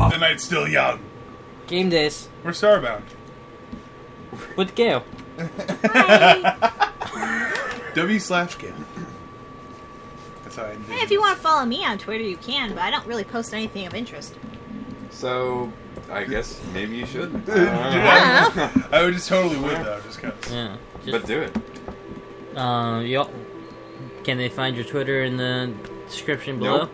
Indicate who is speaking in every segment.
Speaker 1: off.
Speaker 2: The night's still young.
Speaker 3: GameDaze.
Speaker 2: We're Starbound.
Speaker 3: With Gayle.
Speaker 2: W/Gayle. That's how I envision
Speaker 4: Hey, if you want to follow me on Twitter, you can, but I don't really post anything of interest.
Speaker 1: So, I guess maybe you should.
Speaker 2: I would just totally would though, just cause.
Speaker 3: Yeah.
Speaker 1: But do it.
Speaker 3: Can they find your Twitter in the description below?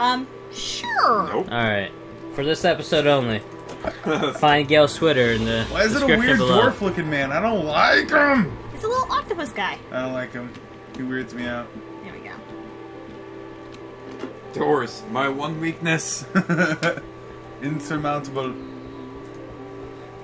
Speaker 1: Nope.
Speaker 4: Sure.
Speaker 1: Nope.
Speaker 3: Alright. For this episode only, find Gayle's Twitter in the
Speaker 2: Why is it a
Speaker 3: description
Speaker 2: weird
Speaker 3: below.
Speaker 2: dwarf looking man? I don't like him.
Speaker 4: It's a little octopus guy.
Speaker 2: I don't like him. He weirds me out.
Speaker 4: There we go.
Speaker 1: Doors, my one weakness.
Speaker 2: Insurmountable.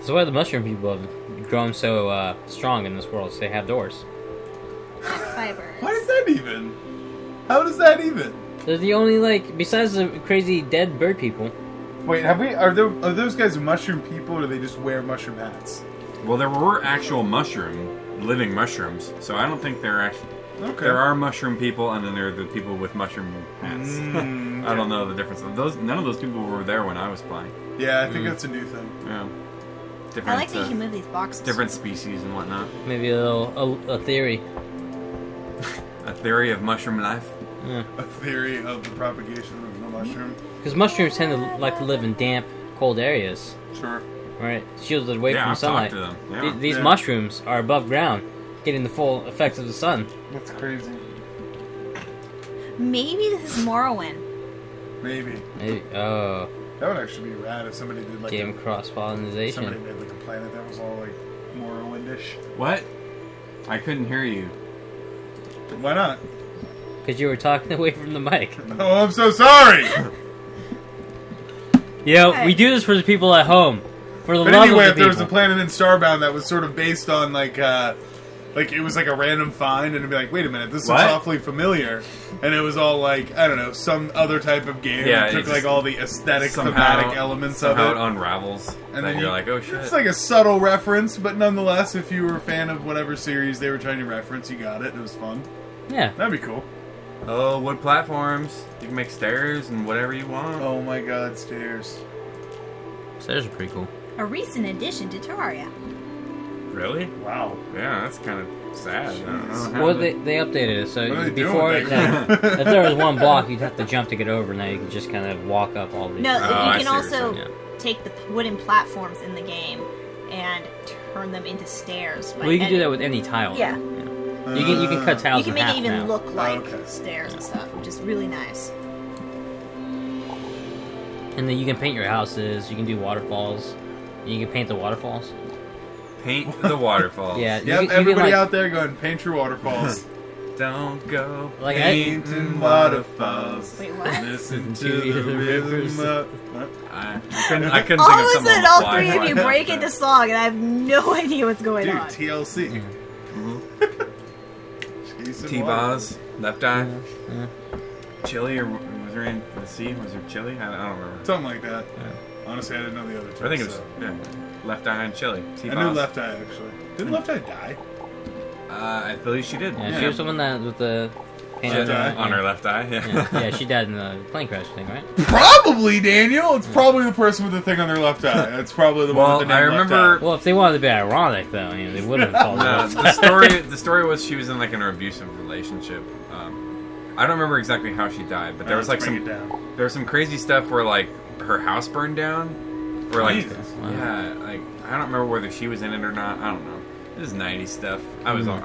Speaker 3: So why the mushroom people have grown so strong in this world? So they have doors.
Speaker 4: Fiber.
Speaker 2: Why is that even? How does that even?
Speaker 3: They're the only, besides the crazy dead bird people.
Speaker 2: Wait, are those guys mushroom people, or do they just wear mushroom hats?
Speaker 1: Well, there were actual living mushrooms, so I don't think they're actually...
Speaker 2: Okay.
Speaker 1: There are mushroom people, and then there are the people with mushroom hats. I don't know the difference. None of those people were there when I was playing.
Speaker 2: Yeah, I think that's a new thing.
Speaker 1: Yeah.
Speaker 4: I like that you can move these boxes.
Speaker 1: Different species and whatnot.
Speaker 3: Maybe a theory.
Speaker 1: A theory of mushroom life.
Speaker 3: Yeah.
Speaker 2: A theory of the propagation of the mushroom.
Speaker 3: Because mushrooms tend to like to live in damp, cold areas.
Speaker 2: Sure.
Speaker 3: Right? Shielded away from
Speaker 1: I've
Speaker 3: sunlight.
Speaker 1: talked to them. Yeah.
Speaker 3: These mushrooms are above ground, getting the full effects of the sun.
Speaker 2: That's crazy.
Speaker 4: Maybe this is Morrowind.
Speaker 2: Maybe.
Speaker 3: Oh.
Speaker 2: That would actually be rad if somebody did like
Speaker 3: Game cross-pollination.
Speaker 2: somebody made like a planet that was all like Morrowindish.
Speaker 1: What? I couldn't hear you.
Speaker 2: Why not?
Speaker 3: Because you were talking away from the mic.
Speaker 2: Oh, I'm so sorry!
Speaker 3: We do this for the people at home. For the
Speaker 2: But
Speaker 3: love
Speaker 2: anyway,
Speaker 3: of
Speaker 2: if
Speaker 3: the
Speaker 2: there was a
Speaker 3: people.
Speaker 2: planet in Starbound that was sort of based on like it was like a random find, and it'd be like, wait a minute, this looks
Speaker 1: What?
Speaker 2: awfully familiar, and it was all like, I don't know, some other type of game
Speaker 1: Yeah,
Speaker 2: that took
Speaker 1: it's
Speaker 2: like all the aesthetic,
Speaker 1: somehow-
Speaker 2: thematic elements of
Speaker 1: Somehow
Speaker 2: it.
Speaker 1: it unravels.
Speaker 2: And
Speaker 1: then
Speaker 2: then
Speaker 1: you're like, oh shit.
Speaker 2: It's like a subtle reference, but nonetheless, if you were a fan of whatever series they were trying to reference, you got it. It was fun.
Speaker 3: Yeah.
Speaker 2: That'd be cool.
Speaker 1: Oh, wood platforms. You can make stairs and whatever you want.
Speaker 2: Oh my god, stairs.
Speaker 3: Stairs are pretty cool.
Speaker 4: A recent addition to Terraria.
Speaker 1: Really?
Speaker 2: Wow.
Speaker 1: Yeah, that's kind of sad. I don't know how
Speaker 3: Well,
Speaker 1: they-
Speaker 3: they updated it, so
Speaker 2: What are they
Speaker 3: before
Speaker 2: doing with that?
Speaker 3: if there was one block, you'd have to jump to get over. Now you can just kind of walk up all these.
Speaker 4: No,
Speaker 1: Oh, I
Speaker 4: you
Speaker 1: see
Speaker 4: can
Speaker 1: what you're
Speaker 4: also
Speaker 3: saying.
Speaker 4: take the wooden platforms in the game and turn them into stairs.
Speaker 3: Well, you can do that with any tile.
Speaker 4: Yeah.
Speaker 3: You can cut tiles
Speaker 4: You can
Speaker 3: in
Speaker 4: make
Speaker 3: half
Speaker 4: it even
Speaker 3: now.
Speaker 4: look like
Speaker 2: Okay.
Speaker 4: stairs and stuff, which is really nice.
Speaker 3: And then you can paint your houses. You can do waterfalls. You can paint the waterfalls.
Speaker 1: Paint the waterfalls.
Speaker 3: Yeah.
Speaker 2: Yep, everybody out there going, paint your waterfalls.
Speaker 1: Don't go
Speaker 3: Like,
Speaker 2: Painting waterfalls.
Speaker 4: Wait, what?
Speaker 2: Listen to the rhythm of... What?
Speaker 1: I couldn't think of
Speaker 4: All of a
Speaker 1: something
Speaker 4: sudden,
Speaker 1: on
Speaker 4: all
Speaker 1: the fly.
Speaker 4: three of you break into song, and I have no idea what's going
Speaker 2: Dude,
Speaker 4: on.
Speaker 2: TLC. Chasing water.
Speaker 1: T-Boz, Left Eye,
Speaker 3: Yeah.
Speaker 1: Chili, or was there in the sea? Was there Chili? I don't remember.
Speaker 2: Something like that. Honestly, I didn't know the other two.
Speaker 1: I think it was
Speaker 2: so.
Speaker 1: Left Eye and Chili. T-Boz.
Speaker 2: I knew Left Eye, actually. Didn't Left Eye die?
Speaker 1: I believe she did.
Speaker 3: Yeah, she was the one that with the paint
Speaker 2: Left eye?
Speaker 1: On her left eye,
Speaker 3: Yeah, she died in the plane crash thing, right?
Speaker 2: Probably, Daniel! It's probably the person with the thing on their left eye. That's probably the one
Speaker 1: Well,
Speaker 2: with the
Speaker 1: I
Speaker 2: name Left
Speaker 1: remember-
Speaker 2: Eye.
Speaker 3: Well, if they wanted to be ironic, though, they wouldn't have called
Speaker 1: No,
Speaker 3: it.
Speaker 1: the story was she was in like an abusive relationship. I don't remember exactly how she died, but there was like
Speaker 2: Let's bring it down.
Speaker 1: there was some crazy stuff where like her house burned down, or like
Speaker 2: Jesus.
Speaker 1: yeah, like I don't remember whether she was in it or not. I don't know. This is '90s stuff. I was young.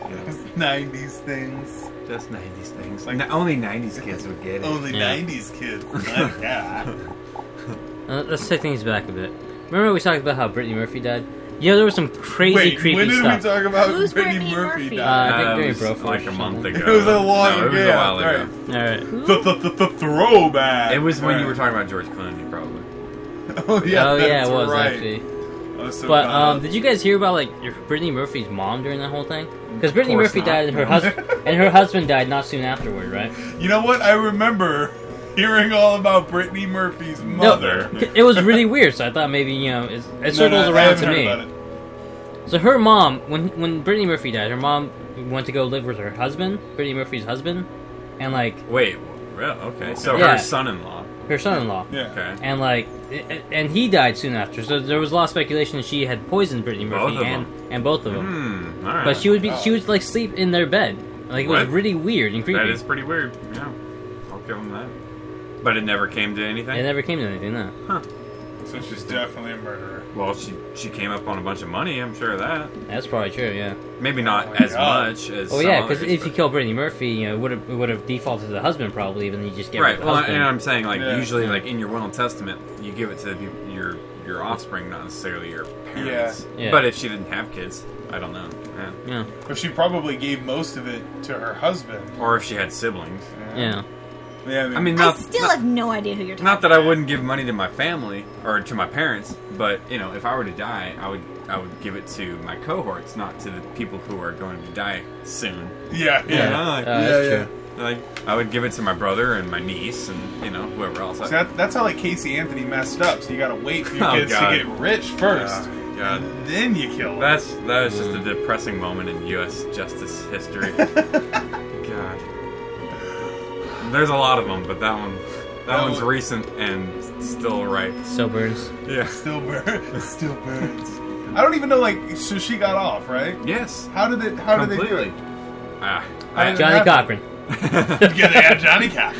Speaker 1: Yeah.
Speaker 2: 90s things.
Speaker 1: Just '90s things. Like only '90s kids would get it.
Speaker 2: Only
Speaker 3: Yeah.
Speaker 2: 90s kids. My God.
Speaker 3: Let's take things back a bit. Remember we talked about how Brittany Murphy died? There was some crazy,
Speaker 2: Wait,
Speaker 3: creepy
Speaker 2: when did
Speaker 3: stuff.
Speaker 2: we talk about
Speaker 4: Who's
Speaker 2: Brittany
Speaker 4: Brittany
Speaker 2: Murphy
Speaker 4: Murphy?
Speaker 2: dying?
Speaker 3: I think
Speaker 1: it
Speaker 3: during
Speaker 1: was
Speaker 3: Broforce
Speaker 1: like a
Speaker 3: or
Speaker 1: month
Speaker 3: something.
Speaker 1: ago.
Speaker 2: It was a long
Speaker 1: No, it was
Speaker 2: yeah,
Speaker 1: a while ago.
Speaker 2: right.
Speaker 3: Alright.
Speaker 2: The throwback.
Speaker 1: It was when you
Speaker 2: Right.
Speaker 1: were talking about George Clooney, probably.
Speaker 2: Oh, yeah,
Speaker 3: Oh, yeah,
Speaker 2: that's
Speaker 3: it was,
Speaker 2: right.
Speaker 3: actually.
Speaker 2: I was so
Speaker 3: But,
Speaker 2: caught up.
Speaker 3: did you guys hear about, Brittany Murphy's mom during that whole thing? Because Brittany
Speaker 1: course
Speaker 3: Murphy
Speaker 1: not.
Speaker 3: died, and her husband died not soon afterward, right?
Speaker 2: You know what? I remember hearing all about Brittany Murphy's mother.
Speaker 3: No, it was really weird, so I thought maybe, it circles
Speaker 2: I
Speaker 3: around
Speaker 2: haven't
Speaker 3: to
Speaker 2: heard
Speaker 3: me.
Speaker 2: about it.
Speaker 3: So her mom, when Brittany Murphy died, her mom went to go live with her husband, Brittany Murphy's husband, and
Speaker 1: Wait, really? Okay. So
Speaker 3: Yeah.
Speaker 1: her son-in-law.
Speaker 3: her son-in-law.
Speaker 2: Yeah.
Speaker 1: Okay.
Speaker 3: And like, and he died soon after. So there was a lot of speculation that she had poisoned Brittany Murphy
Speaker 1: Both of
Speaker 3: and both of them.
Speaker 1: All right.
Speaker 3: But she would like sleep in their bed. Like it was
Speaker 1: What?
Speaker 3: really weird and creepy.
Speaker 1: That is pretty weird. Yeah. I'll give them that. But it never came to anything?
Speaker 3: It never came to anything, no.
Speaker 1: Huh.
Speaker 2: So she's definitely a murderer.
Speaker 1: Well, she came up on a bunch of money, I'm sure of that.
Speaker 3: That's probably true, yeah.
Speaker 1: Maybe not
Speaker 2: my
Speaker 1: as
Speaker 2: God.
Speaker 1: much as
Speaker 3: Oh
Speaker 1: some
Speaker 3: yeah, because
Speaker 1: others,
Speaker 3: if you
Speaker 1: but-
Speaker 3: kill Brittany Murphy, you know, it would have defaulted to the husband probably, and then you just get rid
Speaker 1: Right,
Speaker 3: of the
Speaker 1: well,
Speaker 3: husband.
Speaker 1: and I'm saying, like,
Speaker 2: Yeah.
Speaker 1: usually, like, in your will and testament, you give it to your offspring, not necessarily your parents.
Speaker 3: Yeah.
Speaker 1: But if she didn't have kids, I don't know. Yeah.
Speaker 3: Yeah,
Speaker 2: But she probably gave most of it to her husband.
Speaker 1: Or if she had siblings.
Speaker 3: yeah.
Speaker 2: Yeah,
Speaker 1: I mean,
Speaker 4: I
Speaker 1: not,
Speaker 4: still
Speaker 1: not,
Speaker 4: have no idea who you're talking
Speaker 1: not that
Speaker 4: about.
Speaker 1: I wouldn't give money to my family or to my parents, but you know, if I were to die, I would give it to my cohorts, not to the people who are going to die soon.
Speaker 2: yeah,
Speaker 1: You
Speaker 2: yeah.
Speaker 1: know, like,
Speaker 3: That's true.
Speaker 1: like, I would give it to my brother and my niece and you know whoever else.
Speaker 2: So that's how like Casey Anthony messed up. So you gotta wait for your
Speaker 1: Oh,
Speaker 2: kids
Speaker 1: God.
Speaker 2: to get rich first,
Speaker 1: God.
Speaker 2: and then you kill them.
Speaker 1: That was just a depressing moment in U.S. justice history. God, there's a lot of them, but that one's
Speaker 2: one-
Speaker 1: recent and still right.
Speaker 3: Still burns.
Speaker 1: Yeah.
Speaker 2: Still burns. Still burns. I don't even know. Like, so she got off, right?
Speaker 1: Yes.
Speaker 2: How did they do
Speaker 1: Completely.
Speaker 2: it?
Speaker 1: I,
Speaker 3: Johnny
Speaker 2: Yeah.
Speaker 3: Cochran.
Speaker 2: Yeah, they had Johnny Cap.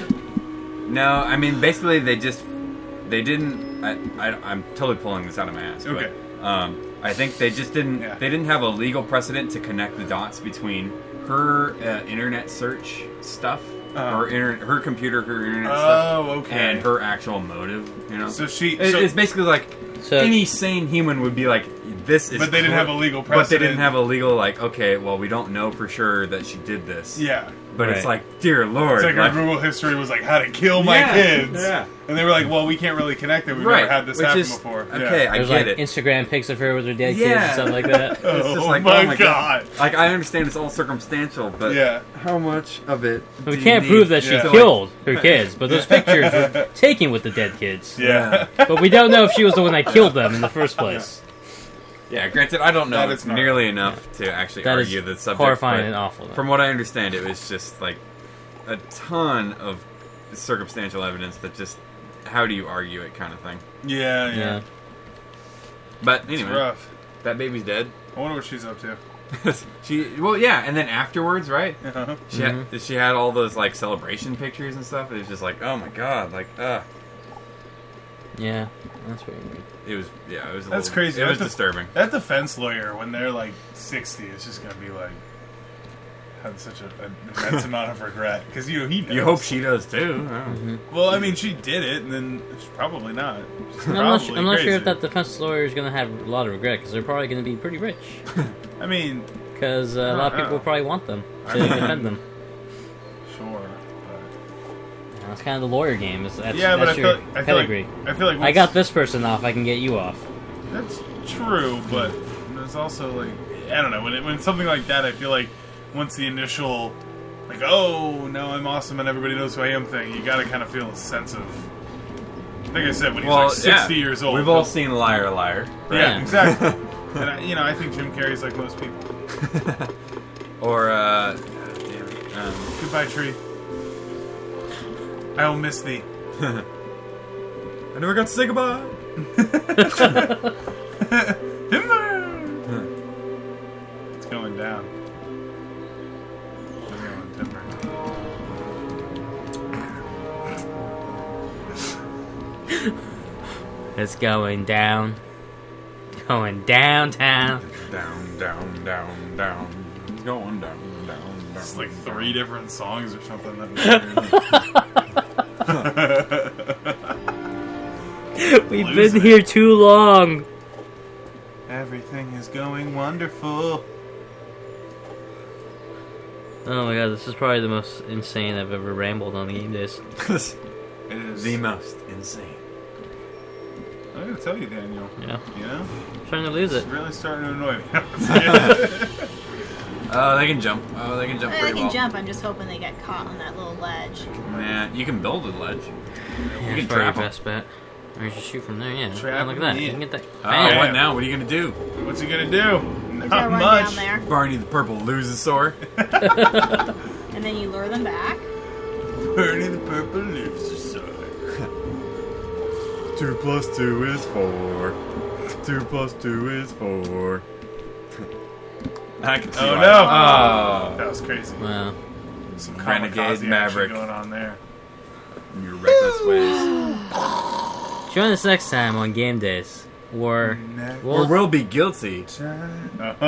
Speaker 1: no, I mean basically they didn't. I'm totally pulling this out of my ass.
Speaker 2: Okay.
Speaker 1: But, I think they just didn't.
Speaker 2: Yeah.
Speaker 1: They didn't have a legal precedent to connect the dots between her internet search stuff, her computer, her internet stuff,
Speaker 2: okay.
Speaker 1: and her actual motive. You know.
Speaker 2: So she.
Speaker 1: It's basically like
Speaker 3: So-
Speaker 1: any sane human would be like, this is.
Speaker 2: But they didn't have a legal
Speaker 1: But they
Speaker 2: precedent.
Speaker 1: didn't have a legal like. Okay, well, we don't know for sure that she did this.
Speaker 2: Yeah.
Speaker 1: But it's
Speaker 3: Right.
Speaker 1: like, dear Lord,
Speaker 2: It's like her Google history was like how to kill my
Speaker 1: Yeah,
Speaker 2: kids.
Speaker 1: yeah.
Speaker 2: And they were like, well, we can't really connect it. We've
Speaker 1: right?
Speaker 2: never had this
Speaker 1: which
Speaker 2: happen
Speaker 1: is,
Speaker 2: before.
Speaker 1: Okay,
Speaker 2: Yeah.
Speaker 1: I
Speaker 3: There's
Speaker 1: get
Speaker 3: like
Speaker 1: it.
Speaker 3: Instagram pics of her with her dead kids
Speaker 1: Yeah.
Speaker 3: and stuff like that.
Speaker 1: It's just
Speaker 2: Oh
Speaker 1: like,
Speaker 2: my
Speaker 1: oh my
Speaker 2: God.
Speaker 1: Like, I understand it's all circumstantial, but
Speaker 2: Yeah.
Speaker 1: how much of it?
Speaker 3: We
Speaker 1: do you
Speaker 3: can't
Speaker 1: need
Speaker 3: prove that she
Speaker 1: to, like-
Speaker 3: killed her kids, but those pictures were taken with the dead kids.
Speaker 2: Yeah.
Speaker 3: But we don't know if she was the one that killed them in the first place.
Speaker 1: Yeah, granted, I don't know
Speaker 2: That is not-
Speaker 1: nearly enough to actually
Speaker 3: That
Speaker 1: argue
Speaker 3: is
Speaker 1: the subject.
Speaker 3: horrifying
Speaker 1: but
Speaker 3: and awful.
Speaker 1: From what I understand, it was just like a ton of circumstantial evidence that just how do you argue it kind of thing.
Speaker 2: Yeah, yeah.
Speaker 3: Yeah.
Speaker 1: But
Speaker 2: It's
Speaker 1: anyway,
Speaker 2: rough.
Speaker 1: that baby's dead.
Speaker 2: I wonder what she's up to.
Speaker 1: Well, yeah, and then afterwards, right?
Speaker 2: Uh-huh.
Speaker 1: She had all those like celebration pictures and stuff. It was just like, oh my god, like,
Speaker 3: Yeah, that's weird.
Speaker 1: it was, yeah, it was.
Speaker 2: That's crazy.
Speaker 1: It was
Speaker 2: That's
Speaker 1: disturbing.
Speaker 2: That defense lawyer, when they're like 60, is just gonna be like had such an immense amount of regret because he knows.
Speaker 1: You hope she does too.
Speaker 2: Well, I mean, she did it, and then she's probably not. She's
Speaker 3: I'm
Speaker 2: probably
Speaker 3: not sure if
Speaker 2: crazy.
Speaker 3: that defense lawyer is going to have a lot of regret because they're probably going to be pretty rich.
Speaker 2: I mean,
Speaker 3: Because a lot of people probably want them to defend them.
Speaker 2: sure.
Speaker 3: That's kind of the lawyer game. That's,
Speaker 2: Yeah, but
Speaker 3: that's
Speaker 2: I
Speaker 3: your
Speaker 2: feel like
Speaker 3: pedigree.
Speaker 2: I
Speaker 3: I got this person off, I can get you off.
Speaker 2: That's true, but there's also like I don't know when something like that. I feel like once the initial like oh no I'm awesome and everybody knows who I am thing, you got to kind of feel a sense of like I said when he's
Speaker 1: Well,
Speaker 2: like 60
Speaker 1: yeah.
Speaker 2: year old.
Speaker 1: We've all seen Liar Liar.
Speaker 2: yeah,
Speaker 3: Yeah.
Speaker 2: exactly. And I think Jim Carrey's like most people.
Speaker 1: Or damn it.
Speaker 2: Goodbye, tree. I will miss thee.
Speaker 1: I never got to say goodbye.
Speaker 2: Timber. It's going down. It's going timber.
Speaker 3: It's going down. Going downtown.
Speaker 1: Down, down, down, down. It's going down, down, down.
Speaker 2: It's like 3 different songs or something.
Speaker 3: We've
Speaker 2: Losing
Speaker 3: been
Speaker 2: it.
Speaker 3: here too long.
Speaker 2: Everything is going wonderful.
Speaker 3: Oh my god, this is probably the most insane I've ever rambled on the GameDaze.
Speaker 2: It is.
Speaker 1: The most insane.
Speaker 2: I'm gonna tell you, Daniel.
Speaker 3: Yeah,
Speaker 2: You know,
Speaker 3: I'm trying to lose
Speaker 2: it's
Speaker 3: it.
Speaker 2: really starting to annoy me.
Speaker 1: Oh, they can jump. Oh, they can jump
Speaker 4: They
Speaker 1: pretty
Speaker 4: can
Speaker 1: well.
Speaker 4: jump. I'm just hoping they get caught on that little ledge.
Speaker 1: Man, you can build a ledge.
Speaker 3: Yeah,
Speaker 1: You
Speaker 3: it's
Speaker 1: can
Speaker 3: probably your
Speaker 1: trap 'em.
Speaker 3: best bet. Or you just shoot from there, yeah.
Speaker 2: Trap
Speaker 3: Look at
Speaker 2: 'em,
Speaker 3: that.
Speaker 2: yeah.
Speaker 3: You can get that.
Speaker 1: Oh,
Speaker 3: Bam.
Speaker 1: what now? What are you gonna do?
Speaker 2: What's he gonna do?
Speaker 4: He's
Speaker 2: Not
Speaker 4: gonna run
Speaker 2: much.
Speaker 4: down there,
Speaker 1: Barney the Purple loses sore.
Speaker 4: and then you lure them back.
Speaker 2: Bernie the purple lives the sword.
Speaker 1: 2 plus 2 is 4. 2 plus 2 is 4. I can see
Speaker 2: Oh,
Speaker 1: why.
Speaker 2: no.
Speaker 1: Oh.
Speaker 2: That was crazy.
Speaker 3: Wow.
Speaker 2: Some
Speaker 1: Renegade
Speaker 2: kamikaze action
Speaker 1: Maverick.
Speaker 2: going on there.
Speaker 1: Your reckless ways.
Speaker 3: Join us next time on GameDaze, or
Speaker 1: Or will be guilty
Speaker 3: Like
Speaker 1: of
Speaker 3: that.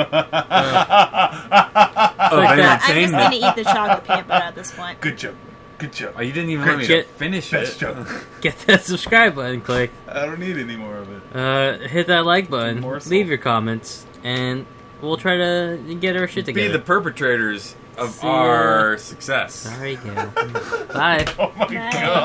Speaker 4: I'm just
Speaker 1: entertainment.
Speaker 4: gonna eat the chocolate peanut butter at this point.
Speaker 2: Good joke. Good joke.
Speaker 1: Oh, you didn't even
Speaker 2: Good
Speaker 1: let me
Speaker 3: joke.
Speaker 1: finish
Speaker 2: Best
Speaker 1: it.
Speaker 2: joke.
Speaker 3: get that subscribe button click.
Speaker 2: I don't need any more of it.
Speaker 3: Hit that like button.
Speaker 2: Morsel.
Speaker 3: Leave your comments, and we'll try to get our shit
Speaker 1: Be
Speaker 3: together.
Speaker 1: the perpetrators of
Speaker 3: See ya.
Speaker 1: our success.
Speaker 3: Sorry, Gayle. Bye.
Speaker 2: Oh my
Speaker 4: Bye.
Speaker 2: god.